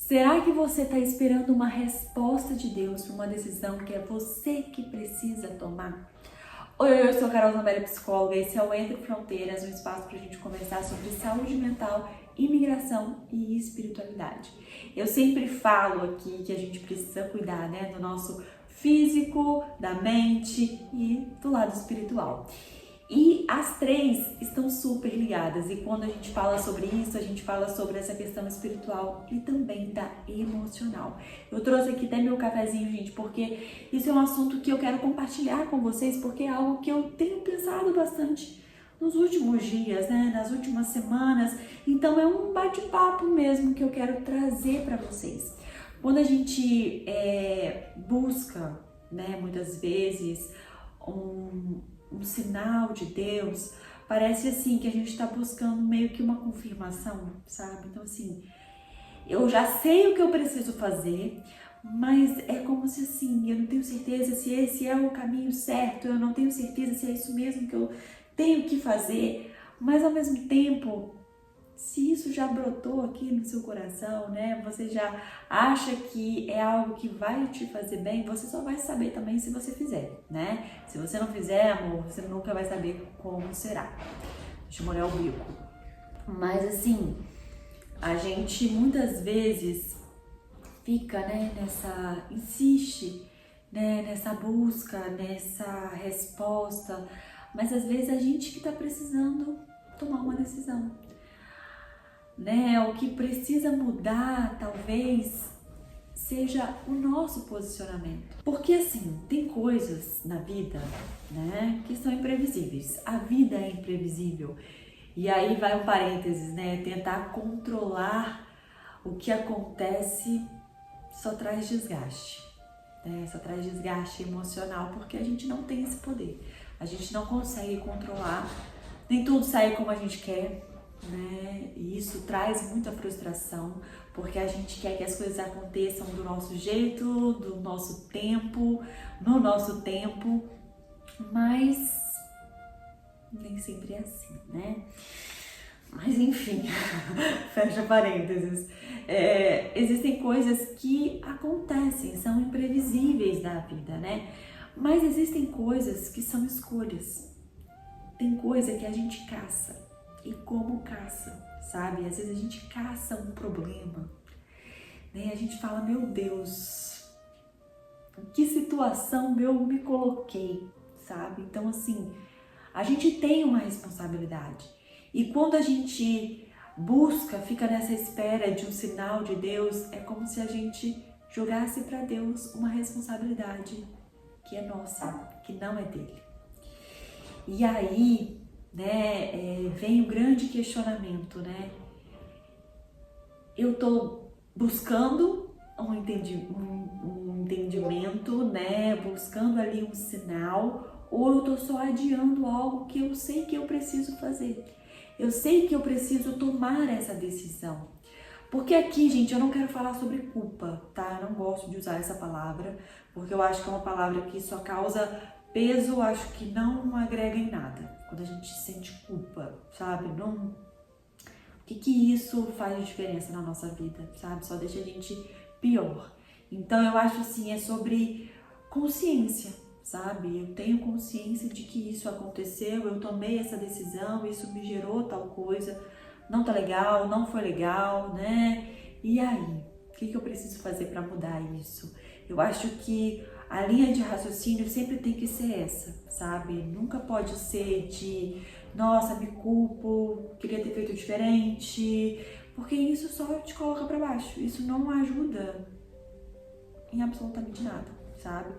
Será que você está esperando uma resposta de Deus para uma decisão que é você que precisa tomar? Oi, eu sou a Carol Zambelli, psicóloga. Esse é o Entre Fronteiras, um espaço para a gente conversar sobre saúde mental, imigração e espiritualidade. Eu sempre falo aqui que a gente precisa cuidar, do nosso físico, da mente e do lado espiritual. E as três estão super ligadas, e quando a gente fala sobre isso, a gente fala sobre essa questão espiritual e também da emocional. Eu trouxe aqui até meu cafezinho, gente, porque isso é um assunto que eu quero compartilhar com vocês, porque é algo que eu tenho pensado bastante nos últimos dias, nas últimas semanas. Então é um bate-papo mesmo que eu quero trazer para vocês. Quando a gente busca, muitas vezes, um sinal de Deus, parece assim que a gente está buscando meio que uma confirmação, sabe? Então assim, eu já sei o que eu preciso fazer, mas é como se assim, eu não tenho certeza se esse é o caminho certo, eu não tenho certeza se é isso mesmo que eu tenho que fazer, mas ao mesmo tempo, se isso já brotou aqui no seu coração, você já acha que é algo que vai te fazer bem, você só vai saber também se você fizer, Se você não fizer, amor, você nunca vai saber como será. Deixa eu molhar o bico. Mas assim, a gente muitas vezes fica, insiste, nessa busca, nessa resposta, mas às vezes a gente que tá precisando tomar uma decisão. O que precisa mudar, talvez, seja o nosso posicionamento. Porque assim, tem coisas na vida, que são imprevisíveis. A vida é imprevisível. E aí vai um parênteses, tentar controlar o que acontece só traz desgaste. Só traz desgaste emocional, porque a gente não tem esse poder. A gente não consegue controlar, nem tudo sai como a gente quer. E isso traz muita frustração, porque a gente quer que as coisas aconteçam do nosso jeito, do nosso tempo, no nosso tempo, mas nem sempre é assim, Mas enfim, fecha parênteses. Existem coisas que acontecem, são imprevisíveis da vida, Mas existem coisas que são escolhas. Tem coisa que a gente caça. E como caça, sabe? Às vezes a gente caça um problema, A gente fala, meu Deus, em que situação eu me coloquei, sabe? Então assim, a gente tem uma responsabilidade. E quando a gente busca, fica nessa espera de um sinal de Deus, é como se a gente jogasse para Deus uma responsabilidade que é nossa, que não é dele. E aí, vem o grande questionamento, Eu tô buscando um entendimento, buscando ali um sinal, ou eu tô só adiando algo que eu sei que eu preciso fazer. Eu sei que eu preciso tomar essa decisão. Porque aqui, gente, eu não quero falar sobre culpa, tá? Eu não gosto de usar essa palavra, porque eu acho que é uma palavra que só causa peso, acho que não agrega em nada. Quando a gente sente culpa, sabe? O que isso faz de diferença na nossa vida, sabe? Só deixa a gente pior. Então eu acho assim, é sobre consciência, sabe? Eu tenho consciência de que isso aconteceu, eu tomei essa decisão, isso me gerou tal coisa, não tá legal, não foi legal, E aí? O que eu preciso fazer para mudar isso? Eu acho que a linha de raciocínio sempre tem que ser essa, sabe? Nunca pode ser de, nossa, me culpo, queria ter feito diferente, porque isso só te coloca para baixo. Isso não ajuda em absolutamente nada, sabe?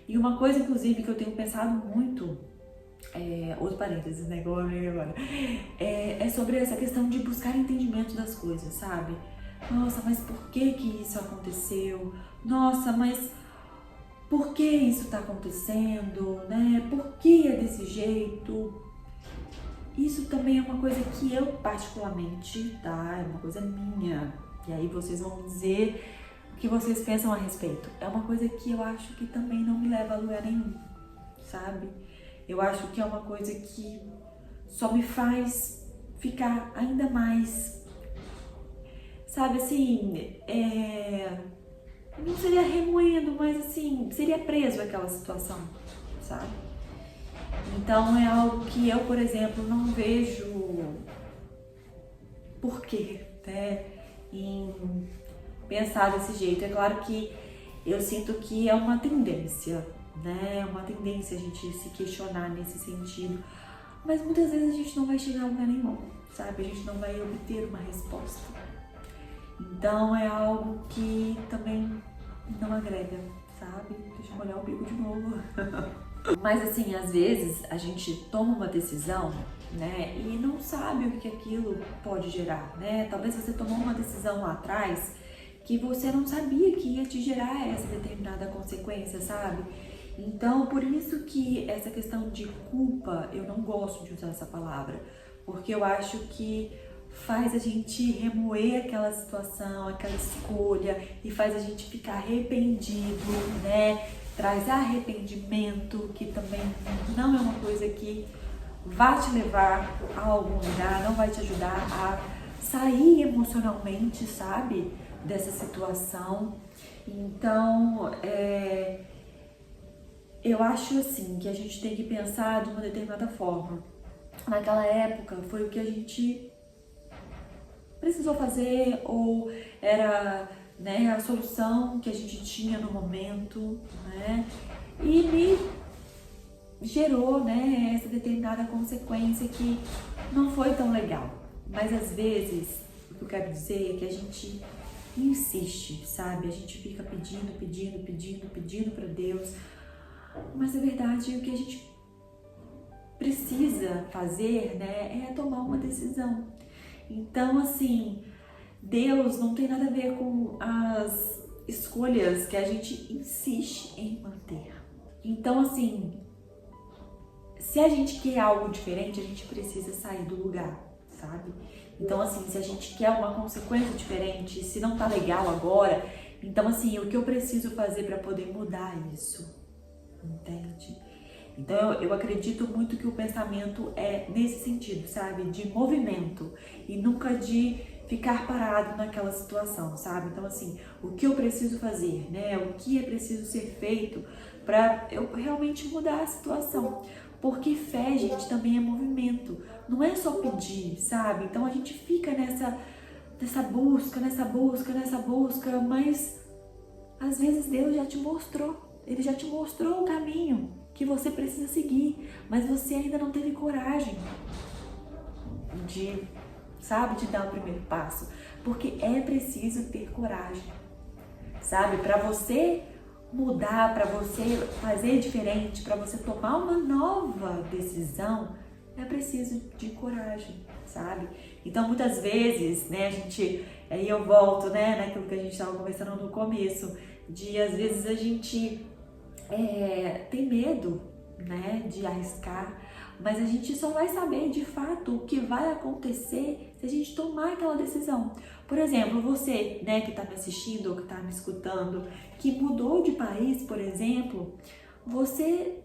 E uma coisa, inclusive, que eu tenho pensado muito, outro parênteses, igual agora, é sobre essa questão de buscar entendimento das coisas, sabe? Nossa, mas por que isso aconteceu? Nossa, mas por que isso tá acontecendo, Por que é desse jeito? Isso também é uma coisa que eu particularmente, é uma coisa minha. E aí vocês vão me dizer o que vocês pensam a respeito. É uma coisa que eu acho que também não me leva a lugar nenhum, sabe? Eu acho que é uma coisa que só me faz ficar ainda mais, sabe assim, entendo, mas assim, seria preso àquela situação, sabe? Então é algo que eu, por exemplo, não vejo porquê, né, em pensar desse jeito. É claro que eu sinto que é uma tendência, né? É uma tendência a gente se questionar nesse sentido. Mas muitas vezes a gente não vai chegar a lugar nenhum, sabe? A gente não vai obter uma resposta. Então é algo que também não agrega, sabe? Deixa eu molhar o bico de novo. Mas assim, às vezes a gente toma uma decisão, né? E não sabe o que aquilo pode gerar, né? Talvez você tomou uma decisão lá atrás que você não sabia que ia te gerar essa determinada consequência, sabe? Então, por isso que essa questão de culpa, eu não gosto de usar essa palavra, porque eu acho que faz a gente remoer aquela situação, aquela escolha e faz a gente ficar arrependido, né? Traz arrependimento, que também não é uma coisa que vai te levar a algum lugar, não vai te ajudar a sair emocionalmente, sabe? Dessa situação. Então, eu acho assim que a gente tem que pensar de uma determinada forma. Naquela época foi o que a gente precisou fazer ou era, né, a solução que a gente tinha no momento, né? E me gerou, né, essa determinada consequência que não foi tão legal. Mas às vezes, o que eu quero dizer é que a gente insiste, sabe? A gente fica pedindo para Deus. Mas na verdade o que a gente precisa fazer, né, é tomar uma decisão. Então, assim, Deus não tem nada a ver com as escolhas que a gente insiste em manter. Então, assim, se a gente quer algo diferente, a gente precisa sair do lugar, sabe? Então, assim, se a gente quer uma consequência diferente, se não tá legal agora, então, assim, o que eu preciso fazer para poder mudar isso? Entende? Então eu acredito muito que o pensamento é nesse sentido, sabe? De movimento e nunca de ficar parado naquela situação, sabe? Então assim, o que eu preciso fazer, né? O que é preciso ser feito para eu realmente mudar a situação. Porque fé, gente, também é movimento. Não é só pedir, sabe? Então a gente fica nessa busca, mas às vezes Deus já te mostrou. Ele já te mostrou o caminho que você precisa seguir, mas você ainda não teve coragem de, sabe, de dar o primeiro passo, porque é preciso ter coragem, sabe, para você mudar, para você fazer diferente, para você tomar uma nova decisão, é preciso de coragem, sabe? Então muitas vezes, né, aí eu volto, né, naquilo que a gente estava conversando no começo, de às vezes a gente tem medo, né, de arriscar, mas a gente só vai saber de fato o que vai acontecer se a gente tomar aquela decisão. Por exemplo, você, né, que está me assistindo ou que está me escutando, que mudou de país, por exemplo, você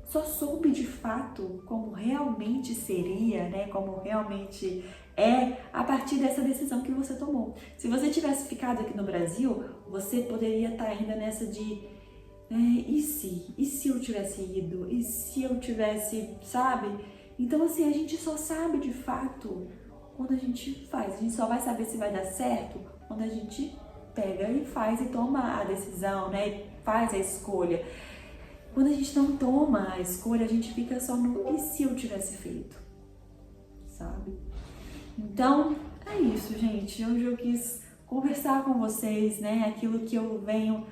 só soube de fato como realmente seria, né, como realmente é a partir dessa decisão que você tomou. Se você tivesse ficado aqui no Brasil, você poderia estar ainda nessa de e se eu tivesse ido? E se eu tivesse, sabe? Então assim, a gente só sabe de fato quando a gente faz. A gente só vai saber se vai dar certo quando a gente pega e faz e toma a decisão, né? E faz a escolha. Quando a gente não toma a escolha, a gente fica só no e se eu tivesse feito, sabe? Então, é isso, gente. Hoje eu quis conversar com vocês, né? Aquilo que eu venho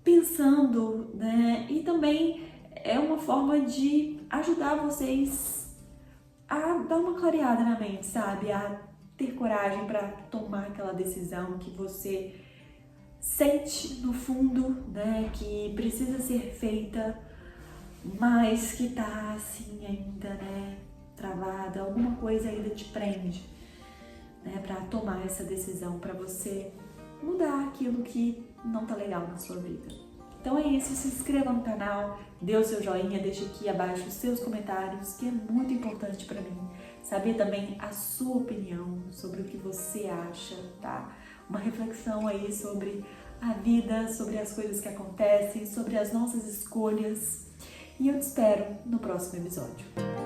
pensando, né? E também é uma forma de ajudar vocês a dar uma clareada na mente, sabe? A ter coragem para tomar aquela decisão que você sente no fundo, né? Que precisa ser feita, mas que tá assim ainda, né? Travada, alguma coisa ainda te prende, né? Para tomar essa decisão, para você mudar aquilo que não tá legal na sua vida. Então é isso, se inscreva no canal, dê o seu joinha, deixe aqui abaixo os seus comentários, que é muito importante para mim saber também a sua opinião sobre o que você acha, tá? Uma reflexão aí sobre a vida, sobre as coisas que acontecem, sobre as nossas escolhas. E eu te espero no próximo episódio.